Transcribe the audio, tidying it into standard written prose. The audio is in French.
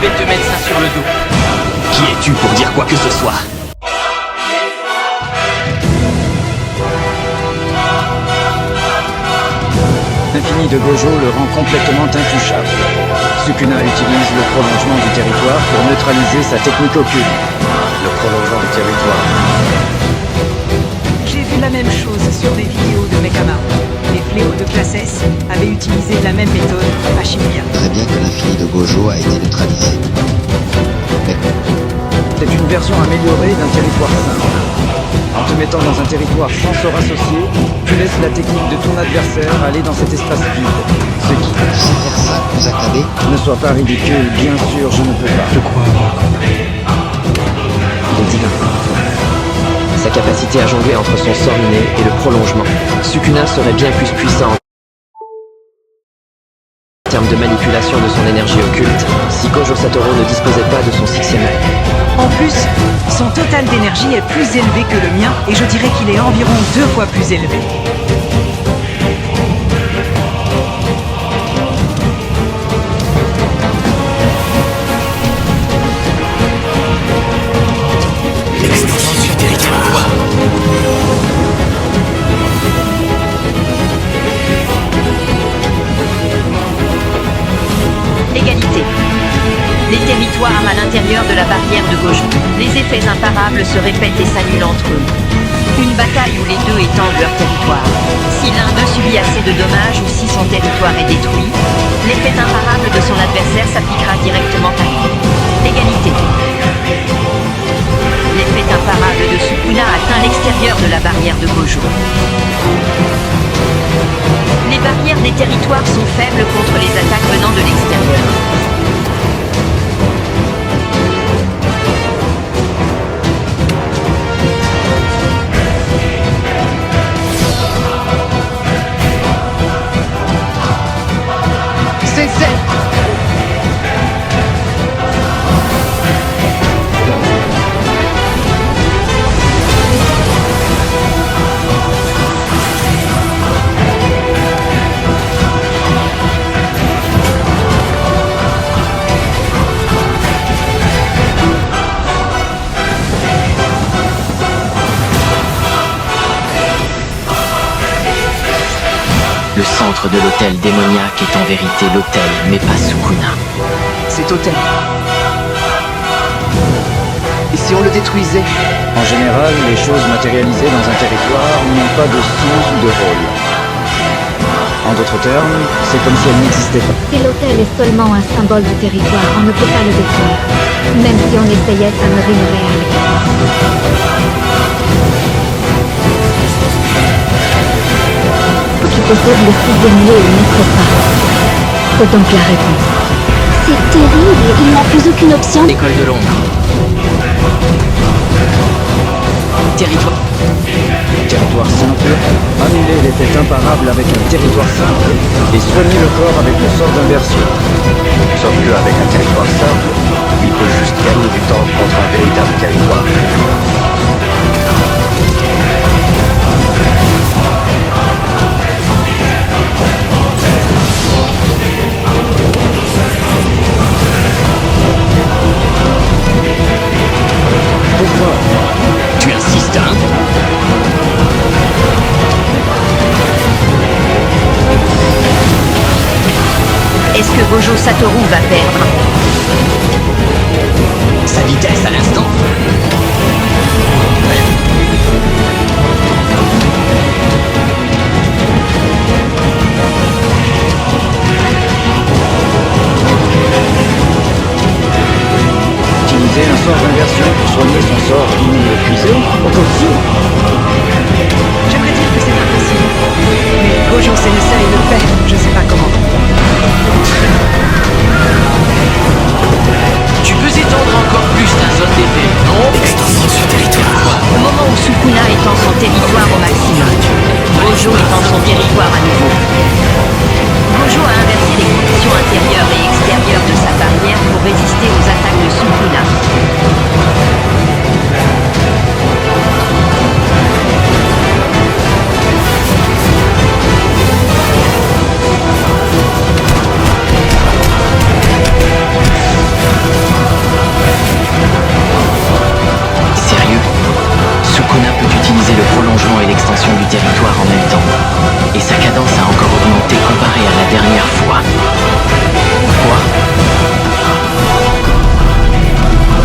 vais te mettre ça sur le dos. Qui es-tu pour dire quoi que ce soit? L'infini de Gojo le rend complètement intouchable. Sukuna utilise le prolongement du territoire pour neutraliser sa technique occulte. Le prolongement du territoire. J'ai vu la même chose sur des vidéos de Mekama. Les fléaux de classe S avaient utilisé la même méthode à Shibuya. Très bien que l'infini de Gojo a été neutralisé. Mais C'est une version améliorée d'un territoire simple. En te mettant dans un territoire sans sort associé, tu laisses la technique de ton adversaire aller dans cet espace vide. Ce qui, tu sais faire ça, Kusakabe? ne soit pas ridicule, bien sûr, je ne peux pas. Je crois avoir compris. Il est divin. Sa capacité à jongler entre son sort inné et le prolongement. Sukuna serait bien plus puissant en termes de manipulation de son énergie occulte si Gojo Satoru ne disposait pas de son 6e œil. En plus, son total d'énergie est plus élevé que le mien et je dirais qu'il est environ 2 fois plus élevé. L'extension du territoire. Égalité. Les territoires à l'intérieur de la barrière de Gojo. Les effets imparables se répètent et s'annulent entre eux. Une bataille où les deux étendent leur territoire. Si l'un d'eux subit assez de dommages ou si son territoire est détruit, l'effet imparable de son adversaire s'appliquera directement à lui. Égalité. L'effet imparable de Sukuna atteint l'extérieur de la barrière de Gojo. Les barrières des territoires sont faibles contre les attaques venant de l'extérieur. Le centre de l'hôtel démoniaque est en vérité l'hôtel, mais pas Sukuna. Cet hôtel. Et si on le détruisait? En général, les choses matérialisées dans un territoire n'ont pas de sens ou de rôle. En d'autres termes, c'est comme si elles n'existaient pas. Si l'hôtel est seulement un symbole du territoire, on ne peut pas le détruire. Même si on essayait, ça ne rimerait à rien. Qui possède le 6e lieu et n'être pas. Faut donc la réponse. C'est terrible, il n'a plus aucune option. L'école de l'ombre. Territoire. Territoire simple, annuler l'effet imparable avec un territoire simple et soigner le corps avec le sort d'inversion. Sauf qu'avec un territoire simple, il peut juste gagner du temps contre un véritable territoire. Pourquoi? Tu insistes, hein? Est-ce que Gojo Satoru va perdre? Sa vitesse à l'instant. Utiliser un sort d'inversion pour soigner son sort inépuisé? Impossible. J'aimerais dire que c'est impossible. Mais Gojo Sensei le fait, je sais pas comment.